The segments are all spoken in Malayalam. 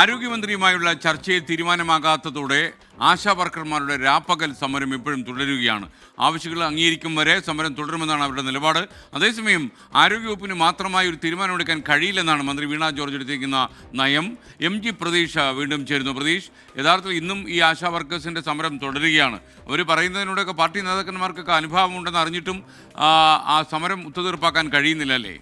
ആരോഗ്യമന്ത്രിയുമായുള്ള ചർച്ചയിൽ തീരുമാനമാകാത്തതോടെ ആശാ വർക്കർമാരുടെ രാപ്പകൽ സമരം ഇപ്പോഴും തുടരുകയാണ്. ആവശ്യങ്ങൾ അംഗീകരിക്കും വരെ സമരം തുടരുമെന്നാണ് അവരുടെ നിലപാട്. അതേസമയം ആരോഗ്യവകുപ്പിന് മാത്രമായി ഒരു തീരുമാനമെടുക്കാൻ കഴിയില്ലെന്നാണ് മന്ത്രി വീണ ജോർജ് എടുത്തിരിക്കുന്ന നയം. MG പ്രതീഷ് വീണ്ടും ചേരുന്നു. പ്രതീഷ്, യഥാർത്ഥത്തിൽ ഇന്നും ഈ ആശാ വർക്കേഴ്സിൻ്റെ സമരം തുടരുകയാണ്. അവർ പറയുന്നതിനോടൊക്കെ പാർട്ടി നേതാക്കന്മാർക്കൊക്കെ അനുഭവമുണ്ടെന്ന് അറിഞ്ഞിട്ടും ആ സമരം ഒത്തുതീർപ്പാക്കാൻ കഴിയുന്നില്ലല്ലേ?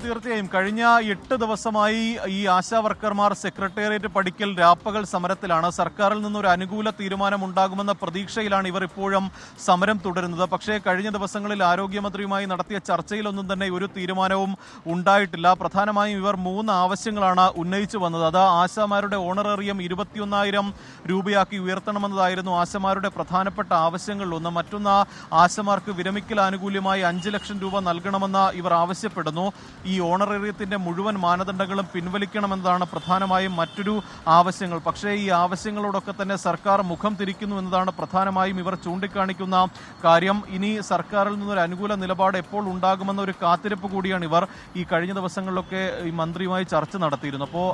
തീർച്ചയായും കഴിഞ്ഞ 8 ദിവസമായി ഈ ആശാ വർക്കർമാർ സെക്രട്ടേറിയറ്റ് പടിക്കൽ രാപ്പകൽ സമരത്തിലാണ്. സർക്കാരിൽ നിന്നൊരു അനുകൂല തീരുമാനം ഉണ്ടാകുമെന്ന പ്രതീക്ഷയിലാണ് ഇവർ ഇപ്പോഴും സമരം തുടരുന്നത്. പക്ഷേ കഴിഞ്ഞ ദിവസങ്ങളിൽ ആരോഗ്യമന്ത്രിയുമായി നടത്തിയ ചർച്ചയിലൊന്നും തന്നെ ഒരു തീരുമാനവും ഉണ്ടായിട്ടില്ല. പ്രധാനമായും ഇവർ 3 ആവശ്യങ്ങളാണ് ഉന്നയിച്ചു വന്നത്. അത് ആശാമാരുടെ ഓണറേറിയം 21,000 രൂപയാക്കി ഉയർത്തണമെന്നതായിരുന്നു ആശമാരുടെ പ്രധാനപ്പെട്ട ആവശ്യങ്ങളിലൊന്ന്. മറ്റൊന്ന്, ആശമാർക്ക് വിരമിക്കൽ ആനുകൂല്യമായി 5 ലക്ഷം രൂപ നൽകണമെന്ന് ഇവർ ആവശ്യപ്പെടുന്നു. ഈ ഓണറേറിയത്തിന്റെ മുഴുവൻ മാനദണ്ഡങ്ങളും പിൻവലിക്കണമെന്നതാണ് പ്രധാനമായും മറ്റൊരു ആവശ്യങ്ങൾ. പക്ഷേ ഈ ആവശ്യങ്ങളോടൊക്കെ തന്നെ സർക്കാർ മുഖം തിരിക്കുന്നു എന്നതാണ് പ്രധാനമായും ഇവർ ചൂണ്ടിക്കാണിക്കുന്ന കാര്യം. ഇനി സർക്കാരിൽ നിന്നൊരു അനുകൂല നിലപാട് എപ്പോൾ ഉണ്ടാകുമെന്ന ഒരു കാത്തിരിപ്പ് കൂടിയാണ് ഇവർ. ഈ കഴിഞ്ഞ ദിവസങ്ങളിലൊക്കെ ഈ മന്ത്രിയുമായി ചർച്ച നടത്തിയിരുന്നു. അപ്പോൾ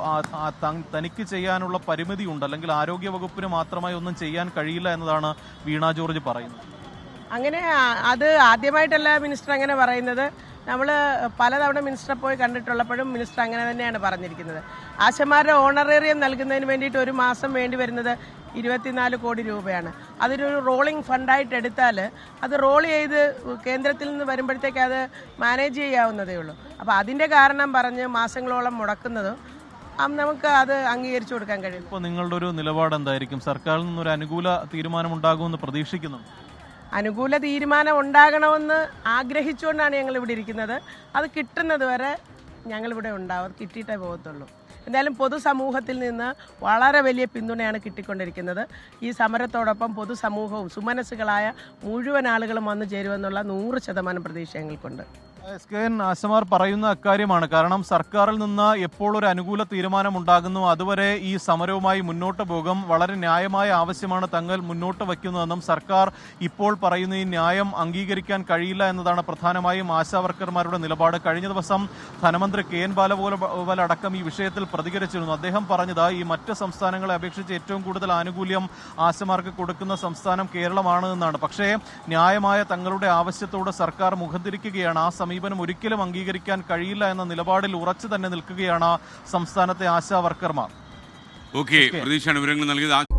തനിക്ക് ചെയ്യാനുള്ള പരിമിതിയുണ്ട്, അല്ലെങ്കിൽ ആരോഗ്യ വകുപ്പിന് മാത്രമായി ഒന്നും ചെയ്യാൻ കഴിയില്ല എന്നതാണ് വീണ ജോർജ് പറയുന്നത്. അങ്ങനെ അത് ആദ്യമായിട്ടല്ല മിനിസ്റ്റർ അങ്ങനെ പറയുന്നത്. നമ്മൾ പലതവണ മിനിസ്റ്ററെ പോയി കണ്ടിട്ടുള്ളപ്പോഴും മിനിസ്റ്റർ അങ്ങനെ തന്നെയാണ് പറഞ്ഞിരിക്കുന്നത്. ആശമാരുടെ ഓണറേറിയം നൽകുന്നതിന് വേണ്ടിയിട്ട് ഒരു മാസം വേണ്ടി വരുന്നത് 24 കോടി രൂപയാണ്. അതിനൊരു റോളിംഗ് ഫണ്ടായിട്ട് എടുത്താൽ അത് റോൾ ചെയ്ത് കേന്ദ്രത്തിൽ നിന്ന് വരുമ്പോഴത്തേക്ക് അത് മാനേജ് ചെയ്യാവുന്നതേ ഉള്ളൂ. അപ്പോൾ അതിൻ്റെ കാരണം പറഞ്ഞ് മാസങ്ങളോളം മുടക്കുന്നതും നമുക്ക് അത് അംഗീകരിച്ചു കൊടുക്കാൻ കഴിയും. ഇപ്പോൾ നിങ്ങളുടെ ഒരു നിലപാട് എന്തായിരിക്കും? സർക്കാരിൽ നിന്നൊരു അനുകൂല തീരുമാനം ഉണ്ടാകുമെന്ന് പ്രതീക്ഷിക്കുന്നു. അനുകൂല തീരുമാനം ഉണ്ടാകണമെന്ന് ആഗ്രഹിച്ചുകൊണ്ടാണ് ഞങ്ങൾ ഇവിടെ ഇരിക്കുന്നത്. അത് കിട്ടുന്നത് വരെ ഞങ്ങളിവിടെ ഉണ്ടാവും. അത് കിട്ടിയിട്ടേ പോകത്തുള്ളൂ. എന്തായാലും പൊതുസമൂഹത്തിൽ നിന്ന് വളരെ വലിയ പിന്തുണയാണ് കിട്ടിക്കൊണ്ടിരിക്കുന്നത്. ഈ സമരത്തോടൊപ്പം പൊതുസമൂഹവും സുമനസ്സുകളായ മുഴുവൻ ആളുകളും വന്നു ചേരുമെന്നുള്ള 100% പ്രതീക്ഷ ഞങ്ങൾക്കുണ്ട്. ആശമാർ പറയുന്ന അക്കാര്യമാണ്. കാരണം സർക്കാരിൽ നിന്ന് എപ്പോൾ ഒരു അനുകൂല തീരുമാനം ഉണ്ടാകുന്നു അതുവരെ ഈ സമരവുമായി മുന്നോട്ട് പോകും. വളരെ ന്യായമായ ആവശ്യമാണ് തങ്ങൾ മുന്നോട്ട് വയ്ക്കുന്നതെന്നും സർക്കാർ ഇപ്പോൾ പറയുന്ന ഈ ന്യായം അംഗീകരിക്കാൻ കഴിയില്ല എന്നതാണ് പ്രധാനമായും ആശാ വർക്കർമാരുടെ നിലപാട്. കഴിഞ്ഞ ദിവസം ധനമന്ത്രി KN ബാലഗോപാൽ അടക്കം ഈ വിഷയത്തിൽ പ്രതികരിച്ചിരുന്നു. അദ്ദേഹം പറഞ്ഞത് ഈ മറ്റ് സംസ്ഥാനങ്ങളെ അപേക്ഷിച്ച് ഏറ്റവും കൂടുതൽ ആനുകൂല്യം ആശമാർക്ക് കൊടുക്കുന്ന സംസ്ഥാനം കേരളമാണ് എന്നാണ്. പക്ഷേ ന്യായമായ തങ്ങളുടെ ആവശ്യത്തോട് സർക്കാർ മുഖം തിരിക്കുകയാണ്. ആ സമീപനം ഒരിക്കലും അംഗീകരിക്കാൻ കഴിയില്ല എന്ന നിലപാടിൽ ഉറച്ചു തന്നെ നിൽക്കുകയാണ് സംസ്ഥാനത്തെ ആശാ വർക്കർമാർ. ഓക്കെ, പ്രതീക്ഷയാണ് വിവരങ്ങൾ നൽകിയത്.